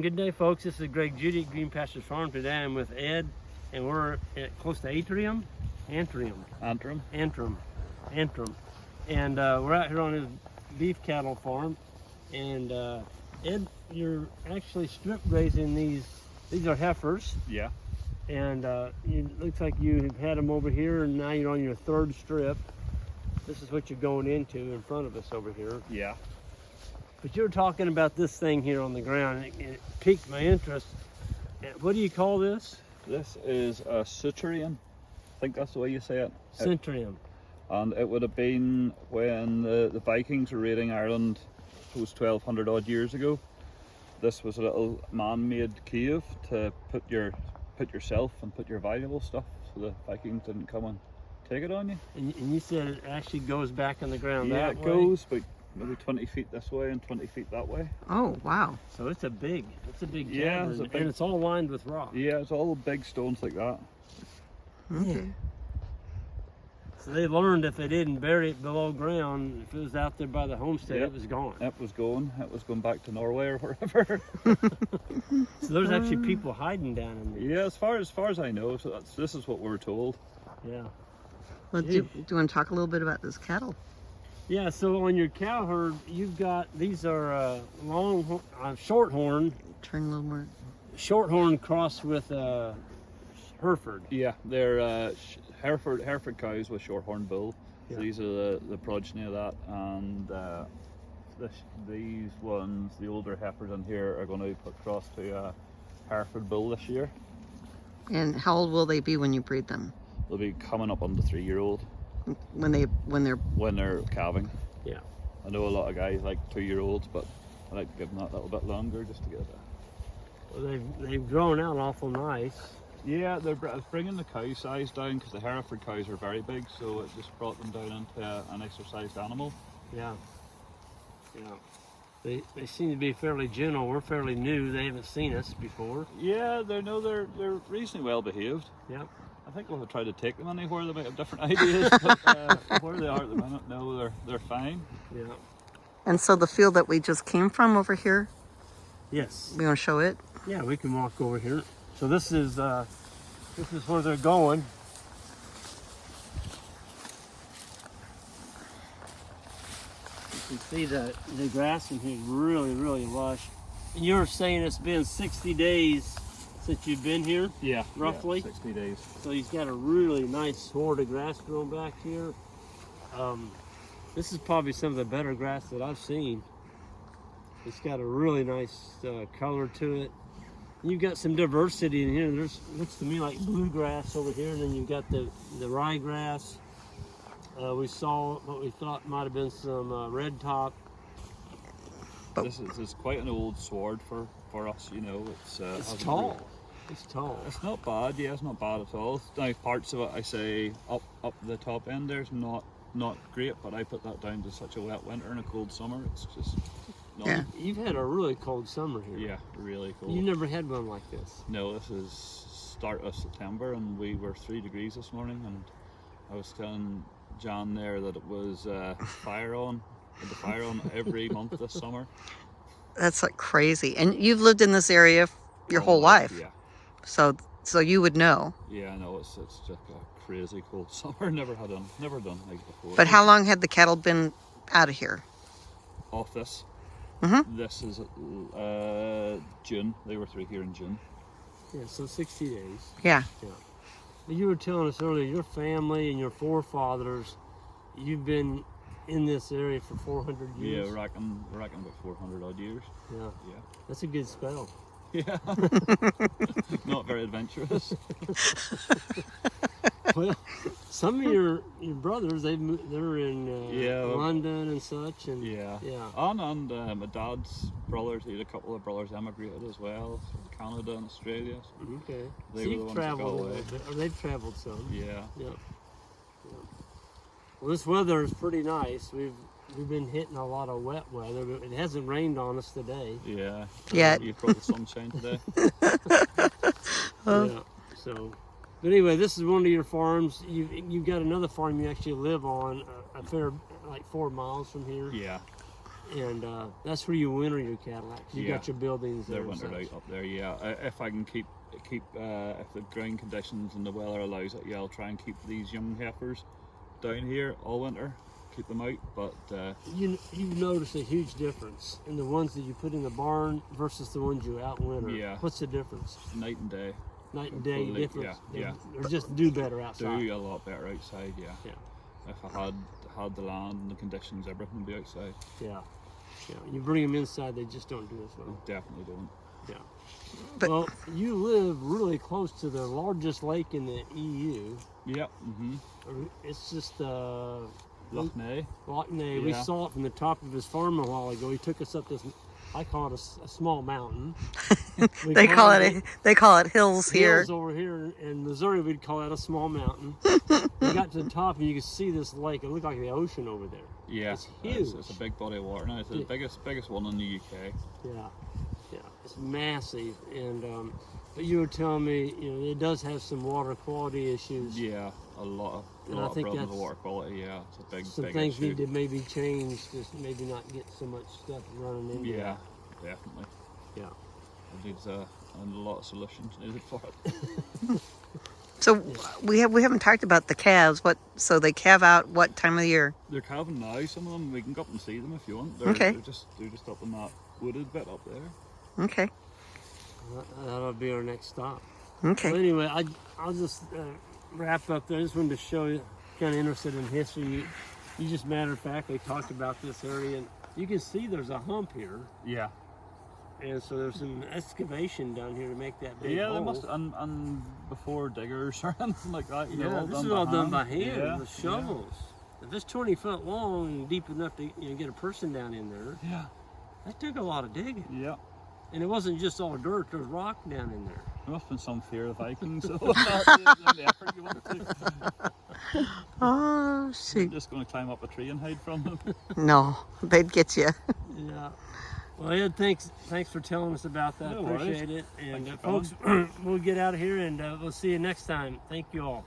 Good day, folks. This is Greg Judy at Green Pasture Farm. Today I'm with Ed, and we're at close to Antrim. And we're out here on his beef cattle farm. And Ed, you're actually strip grazing these. These are heifers. Yeah. And it looks like you have had them over here, and now you're on your third strip. This is what you're going into in front of us over here. Yeah. But you were talking about this thing here on the ground, and it piqued my interest. What do you call this? This is a Centurion. I think that's the way you say it. Centurion. And it would have been when the Vikings were raiding Ireland, it was 1200 odd years ago. This was a little man-made cave to put yourself and put your valuable stuff, so the Vikings didn't come and take it on you. And you said it actually goes back in the ground Yeah, that it way? goes but maybe 20 feet this way and 20 feet that way. Oh, wow. So it's a big Yeah, cavern, and it's all lined with rock. Yeah, it's all big stones like that. Okay. So they learned if they didn't bury it below ground, if it was out there by the homestead, Yep. it was gone. It was going back to Norway or wherever. So there's actually people hiding down in there. Yeah, as far as I know, so this is what we're told. Yeah. Well, do you want to talk a little bit about this cattle? Yeah, so on your cow herd, you've got, these are shorthorn. Turn a little more. Shorthorn crossed with Hereford. Yeah, they're Hereford cows with shorthorn bull. Yeah. So these are the progeny of that, and these ones, the older heifers in here, are going to be put across to a Hereford bull this year. And how old will they be when you breed them? They'll be coming up on the 3-year-old When they're calving. Yeah. I know a lot of guys like 2-year-olds, but I like to give them that little bit longer just to get it. Well, they've grown out awful nice. Yeah, it's bringing the cow size down because the Hereford cows are very big, so it just brought them down into an exercised animal. Yeah. Yeah. They seem to be fairly gentle. We're fairly new. They haven't seen us before. Yeah, they're reasonably well behaved. Yep. I think we'll try to take them anywhere. They might have different ideas, but where they are at the minute, no, they're fine. Yeah. And so the field that we just came from over here, Yes. we want to show it? Yeah, we can walk over here. So this is where they're going. You can see that the grass in here is really, really lush. And you were saying it's been 60 days since you've been here? Yeah, roughly. 60 days. So he's got a really nice sward of grass growing back here. This is probably some of the better grass that I've seen. It's got a really nice color to it. You've got some diversity in here. Looks to me like bluegrass over here, and then you've got the ryegrass. We saw what we thought might have been some red top. This is quite an old sward for us, you know. It's tall. It's tall. It's not bad, yeah, it's not bad at all. Now parts of it, I say, up the top end there's not great, but I put that down to such a wet winter and a cold summer. It's just not. Yeah. You've had a really cold summer here. Yeah, really cold. You never had one like this. No, this is start of September, and we were 3 degrees this morning, and I was telling John there that it was fire on every month this summer. That's like crazy. And you've lived in this area your whole life. Yeah. So you would know. Yeah, I know, it's just a crazy cold summer. Never done like before. But how long had the cattle been out of here? Off this? Mm-hmm. This is June. They were through here in June. Yeah, so 60 days. Yeah. But you were telling us earlier, your family and your forefathers, you've been in this area for 400 years. Yeah, we reckon about 400 odd years. Yeah. Yeah. That's a good spell. Yeah. Not very adventurous. Well, some of your brothers, they're in London and such. And Yeah. Yeah. And my dad's brothers, he had a couple of brothers emigrated as well, from Canada and Australia. So Okay. They So were the you've ones that got traveled a away. little bit, or they've traveled some. Yeah. Yeah. Well, this weather is pretty nice. We've been hitting a lot of wet weather, but it hasn't rained on us today. Yeah. Yet. You've brought the sunshine today. Yeah. So, but anyway, this is one of your farms. You've got another farm you actually live on a fair, like 4 miles from here. Yeah. and that's where you winter your cattle at. 'Cause you got your buildings there. They're wintered out up there. Yeah, if I can keep if the ground conditions and the weather allows it, yeah, I'll try and keep these young heifers down here all winter, keep them out. But you've noticed a huge difference in the ones that you put in the barn versus the ones you out winter. Yeah. What's the difference? night and day. Night and day difference. Yeah. Or just do better outside. Do a lot better outside. Yeah. Yeah. If I had the land and the conditions, everything would be outside. Yeah. Yeah. You bring them inside, they just don't do as well. Definitely don't. Yeah. But- Well, you live really close to the largest lake in the EU. Yep. It's just Loch Ness. Loch Ness. We Yeah. saw it from the top of his farm a while ago. He took us up this, I call it a small mountain. They call it hills here. Hills over here in Missouri, we'd call that a small mountain. We got to the top and you could see this lake. It looked like the ocean over there. Yeah, It's huge. It's a big body of water now. It's the biggest one in the UK. Yeah, yeah, it's massive. And but you were telling me, it does have some water quality issues. Yeah, a lot And I of think problems with that's water quality. Yeah, it's a big Some big things issue. need to maybe change, just maybe not get so much stuff running into it. Yeah, definitely. Yeah. It needs a lot of solutions needed for it. So we haven't talked about the calves. So they calve out what time of the year? They're calving now. Some of them we can go up and see them if you want. Okay. They're just up in that wooded bit up there. Okay. That'll be our next stop. Okay. Well, anyway, I'll just wrap up there. I just wanted to show you, kind of interested in history. You just matter of factly talked about this area, and you can see there's a hump here, Yeah. and so there's some excavation down here to make that big Yeah, hole. they must and before diggers or anything like that. Yeah, this is all done by hand Yeah, with shovels. If it's 20 foot long and deep enough to get a person down in there, Yeah. that took a lot of digging. Yeah. And it wasn't just all dirt, there's rock down in there. There must have been some fear of the Vikings. So the effort you want to. Oh, You're shoot. just going to climb up a tree and hide from them. No, they'd get you. Yeah. Well, Ed, thanks for telling us about that. No worries. Appreciate it. And Thanks for folks, we'll get out of here and we'll see you next time. Thank you all.